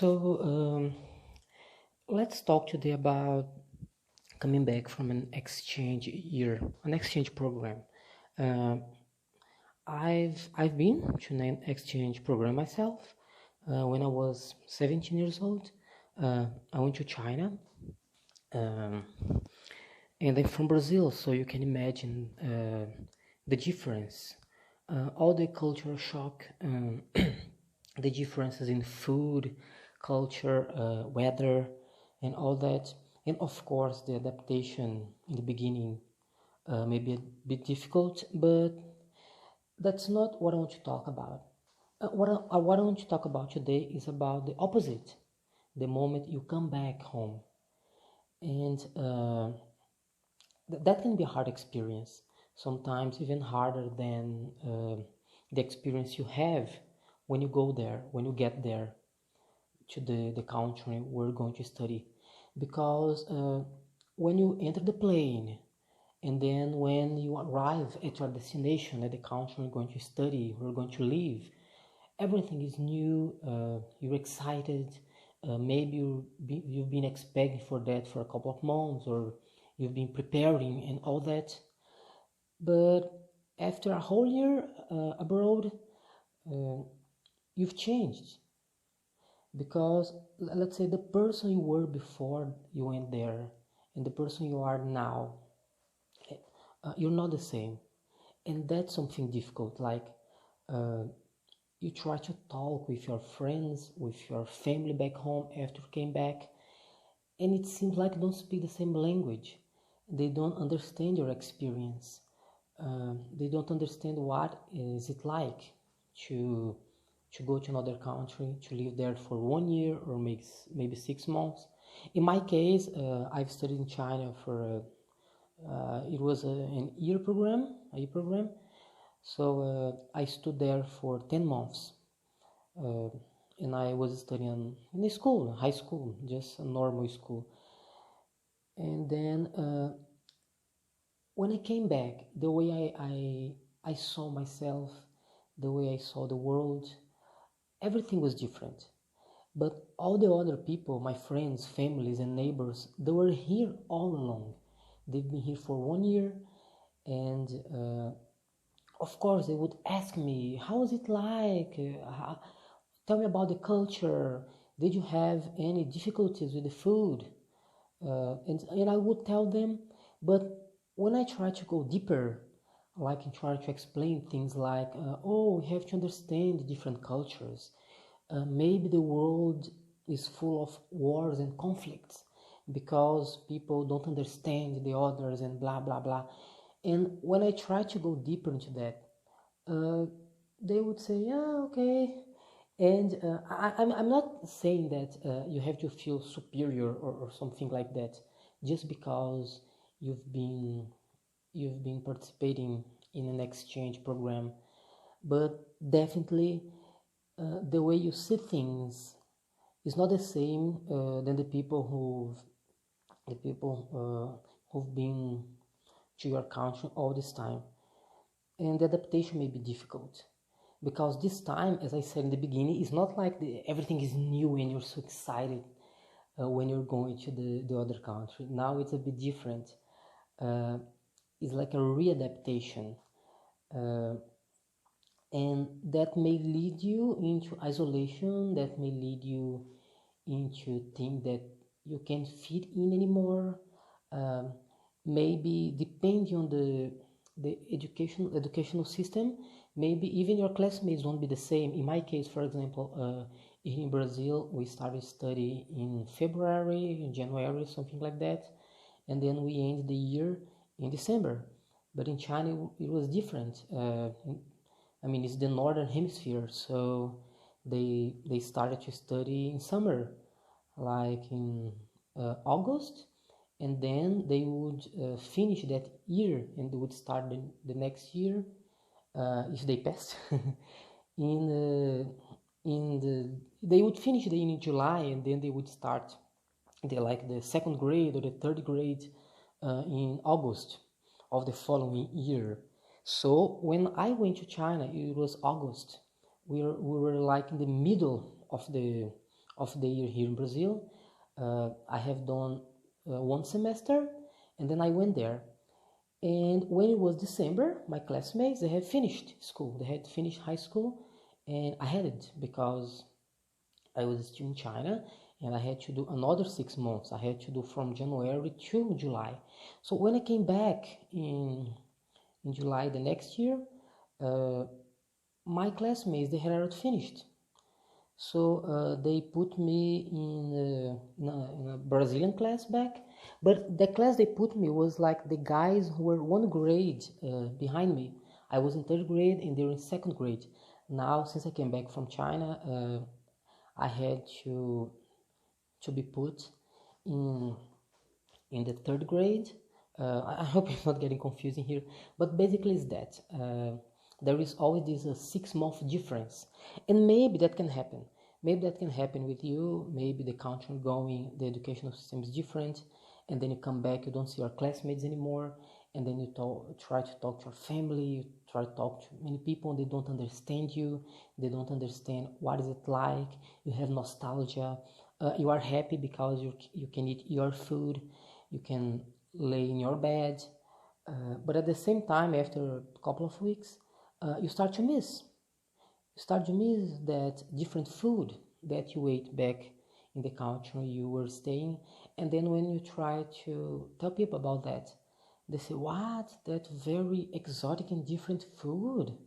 So, let's talk today about coming back from an exchange year, an exchange program. Uh, I've been to an exchange program myself. When I was 17 years old, I went to China, um, and I'm from Brazil, so you can imagine the difference, all the cultural shock, the differences in food, culture, weather, and all that. And of course, the adaptation in the beginning may be a bit difficult, but that's not what I want to talk about. What I want to talk about today is about the opposite, the moment you come back home. And that can be a hard experience, sometimes even harder than the experience you have when you go there, when you get there to the country we're going to study. Because when you enter the plane and then when you arrive at your destination, at the country we're going to study, we're going to live, everything is new, you're excited, maybe you've been expecting for that for a couple of months, or you've been preparing and all that. But after a whole year abroad, uh, you've changed, because let's say the person you were before you went there and the person you are now, you're not the same. And that's something difficult, like uh, you try to talk with your friends, with your family back home after you came back, and it seems like you don't speak the same language. They don't understand your experience. They don't understand what is it like to go to another country, to live there for 1 year or maybe 6 months. In my case, I've studied in China for it was a year program. So I stood there for 10 months, uh, and I was studying in a school, high school, just a normal school. And then when I came back, the way I saw myself, the way I saw the world, everything was different. But all the other people, my friends, families, and neighbors, they were here all along. They've been here for 1 year, and of course, they would ask me, "How is it like? Tell me about the culture. Did you have any difficulties with the food?" And I would tell them, but when I try to go deeper, like in try to explain things like, oh, we have to understand different cultures. Maybe the world is full of wars and conflicts because people don't understand the others and blah blah blah. And when I try to go deeper into that, uh, they would say, "Yeah, okay." And I'm not saying that you have to feel superior or something like that just because you've been you've been participating in an exchange program, but definitely the way you see things is not the same than the people who've been to your country all this time, and the adaptation may be difficult. Because this time, as I said in the beginning, it's not like everything is new and you're so excited when you're going to the other country. Now it's a bit different. Uh, it's like a readaptation. Uh, and that may lead you into isolation, that may lead you into think that you can't fit in anymore. Um, Maybe depending on the educational system, maybe even your classmates won't be the same. In my case, for example, in Brazil, we started study in February, in January, something like that, and then we end the year in December. But in China, it was different. I mean, it's the northern hemisphere, so they started to study in summer, like in August, and then they would finish that year and they would start the next year if they passed in the they would finish the in July, and then they would start the second grade or the third grade in August of the following year. So when I went to China, it was August. We were like in the middle of the year here in Brazil. I have done one semester, and then I went there. And when it was December, my classmates, they had finished school. They had finished high school, and I had it because I was still in China, and I had to do another 6 months. I had to do from January to July. So when I came back in July the next year, uh, my classmates, they had already finished. So they put me in a Brazilian class back, but the class they put me was like the guys who were one grade behind me. I was in third grade and they were in second grade. Now, since I came back from China, I had to be put in the third grade. I hope I'm not getting confusing here, but basically it's that. There is always this 6 month difference, and maybe that can happen. Maybe that can happen with you. Maybe the country going, the educational system is different, and then you come back, you don't see your classmates anymore, and then you try to talk to your family, you try to talk to many people, and they don't understand you. They don't understand what is it like. You have nostalgia. You are happy because you can eat your food, you can lay in your bed, but at the same time, after a couple of weeks, you start to miss. You start to miss that different food that you ate back in the country you were staying. And then when you try to tell people about that, they say, "What? That very exotic and different food?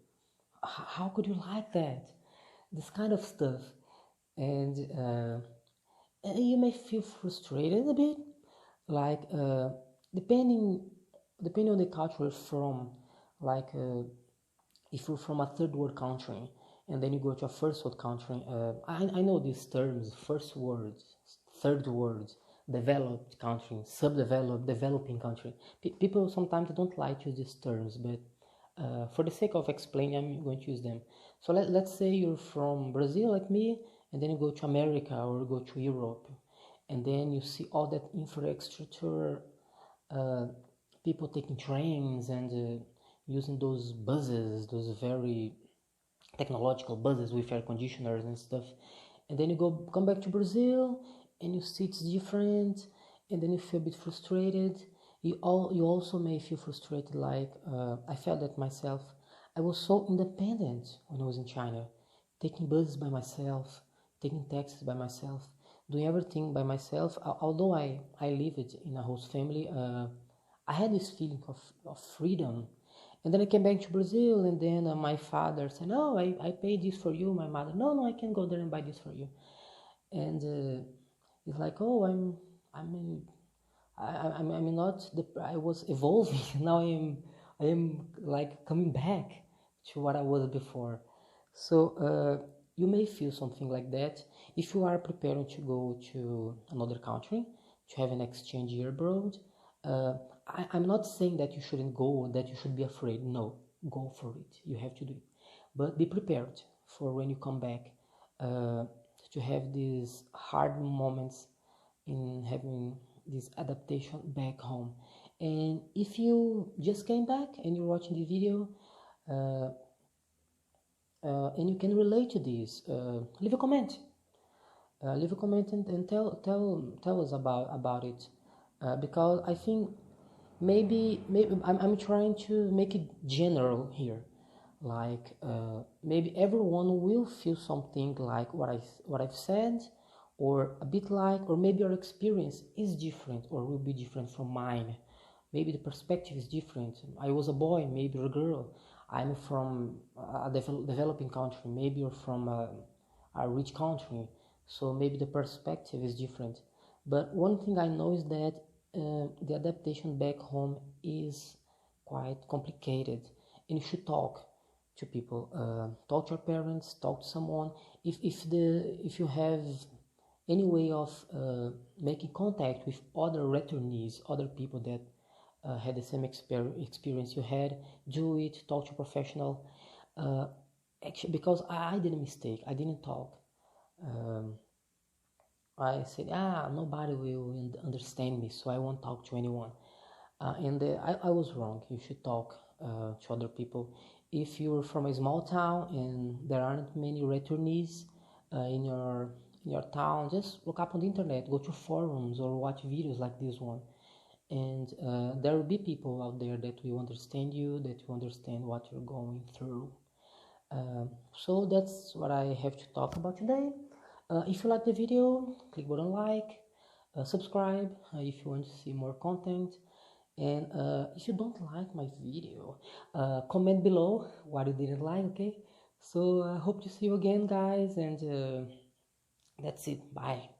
How could you like that?" This kind of stuff. And you may feel frustrated a bit, like depending depending on the culture you're from, like if you're from a third world country and then you go to a first world country, I know these terms: first world, third world, developed country, subdeveloped, developing country. People sometimes don't like to use these terms, but for the sake of explaining, I'm going to use them. So let's say you're from Brazil like me, and then you go to America or go to Europe, and then you see all that infrastructure, uh, people taking trains and using those buses, those very technological buses with air conditioners and stuff. And then you come back to Brazil and you see it's different, and then you feel a bit frustrated. You also may feel frustrated, like I felt that myself. I was so independent when I was in China, taking buses by myself, taking taxis by myself, doing everything by myself. Although I lived in a host family, I had this feeling of freedom. And then I came back to Brazil, and then my father said, "No, I paid this for you." My mother, "No, I can go there and buy this for you." And it's like, "Oh, I'm not I was evolving. Now I am like coming back to what I was before." So you may feel something like that if you are preparing to go to another country to have an exchange year abroad. I'm not saying that you shouldn't go, that you should be afraid. No, go for it. You have to do it, but be prepared for when you come back uh, to have these hard moments in having this adaptation back home. And if you just came back and you're watching the video uh, and you can relate to this, leave a comment. Leave a comment and tell us about it, because I think maybe I'm trying to make it general here, like maybe everyone will feel something like what I've said, or a bit like, or maybe your experience is different or will be different from mine. Maybe the perspective is different. I was a boy, maybe you're a girl. I'm from a developing country, maybe you're from a rich country, so maybe the perspective is different. But one thing I know is that the adaptation back home is quite complicated, and you should talk to people, talk to your parents, talk to someone. If you have any way of making contact with other returnees, other people that had the same experience you had, do it. Talk to a professional. Uh, Actually, because I did a mistake, I didn't talk. Um, I said, nobody will understand me, so I won't talk to anyone. I was wrong. You should talk to other people. If you're from a small town and there aren't many returnees in in your town, just look up on the internet, go to forums or watch videos like this one. And there will be people out there that will understand you, that will understand what you're going through. So that's what I have to talk about today. If you like the video, click button like, subscribe if you want to see more content. And if you don't like my video, comment below what you didn't like, okay? So I hope to see you again, guys, and that's it. Bye.